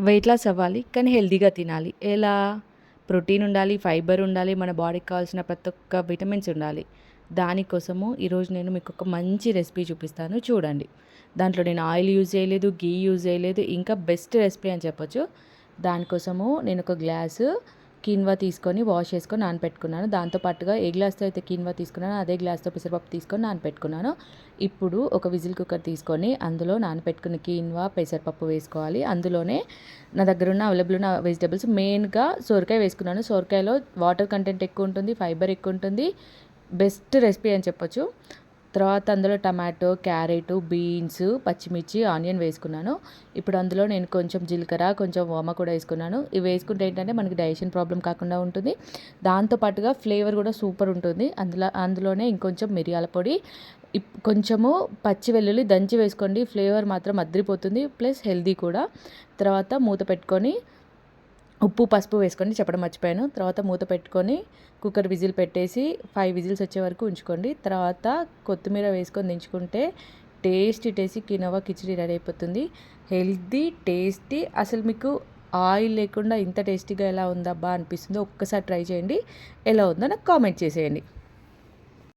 Weight loss అవ్వాలి కానీ హెల్తీగా తినాలి. ఎలా? ప్రోటీన్ ఉండాలి, ఫైబర్ ఉండాలి, మన బాడీకి కావాల్సిన ప్రతి ఒక్క విటమిన్స్ ఉండాలి. దానికోసము ఈరోజు నేను మీకు ఒక మంచి రెసిపీ చూపిస్తాను, చూడండి. దాంట్లో నేను ఆయిల్ యూజ్ చేయలేదు, ఘీ యూజ్ చేయలేదు, ఇంకా బెస్ట్ రెసిపీ అని చెప్పొచ్చు. దానికోసము నేను ఒక గ్లాసు కీన్వా తీసుకొని వాష్ చేసుకొని నానపెట్టుకున్నాను. దాంతోపాటుగా ఏ గ్లాస్తో అయితే కీన్వా తీసుకున్నానో అదే గ్లాస్తో పెసరపప్పు తీసుకొని నానపెట్టుకున్నాను. ఇప్పుడు ఒక విజిల్ కుక్కర్ తీసుకొని అందులో నానపెట్టుకున్న కీన్వా పెసరపప్పు వేసుకోవాలి. అందులోనే నా దగ్గర ఉన్న అవైలబుల్ ఉన్న వెజిటబుల్స్ మెయిన్గా సొరకాయ వేసుకున్నాను. సొరకాయలో వాటర్ కంటెంట్ ఎక్కువ ఉంటుంది, ఫైబర్ ఎక్కువ ఉంటుంది, బెస్ట్ రెసిపీ అని చెప్పొచ్చు. తర్వాత అందులో టమాటో, క్యారెట్, బీన్స్, పచ్చిమిర్చి, ఆనియన్ వేసుకున్నాను. ఇప్పుడు అందులో నేను కొంచెం జీలకర్ర, కొంచెం వామ కూడా వేసుకున్నాను. ఇవి వేసుకుంటే ఏంటంటే మనకి డైజెషన్ ప్రాబ్లం కాకుండా ఉంటుంది. దాంతోపాటుగా ఫ్లేవర్ కూడా సూపర్ ఉంటుంది. అందులోనే ఇంకొంచెం మిరియాల పొడి, కొంచెము పచ్చి వెల్లుల్లి దంచి వేసుకోండి. ఫ్లేవర్ మాత్రం అద్రిపోతుంది, ప్లస్ హెల్దీ కూడా. తర్వాత మూత పెట్టుకొని ఉప్పు, పసుపు వేసుకొని చెప్పడం మర్చిపోయాను. తర్వాత మూత పెట్టుకొని కుక్కర్ విజిల్ పెట్టేసి 5 విజిల్స్ వచ్చే వరకు ఉంచుకోండి. తర్వాత కొత్తిమీర వేసుకొని దించుకుంటే టేస్టీ కినోవా కిచిడి రెడీ అయిపోతుంది. హెల్తీ, టేస్టీ, అసలు మీకు ఆయిల్ లేకుండా ఇంత టేస్టీగా ఎలా ఉందబ్బా అనిపిస్తుందో ఒక్కసారి ట్రై చేయండి. ఎలా ఉందో నాకు కామెంట్ చేసేయండి.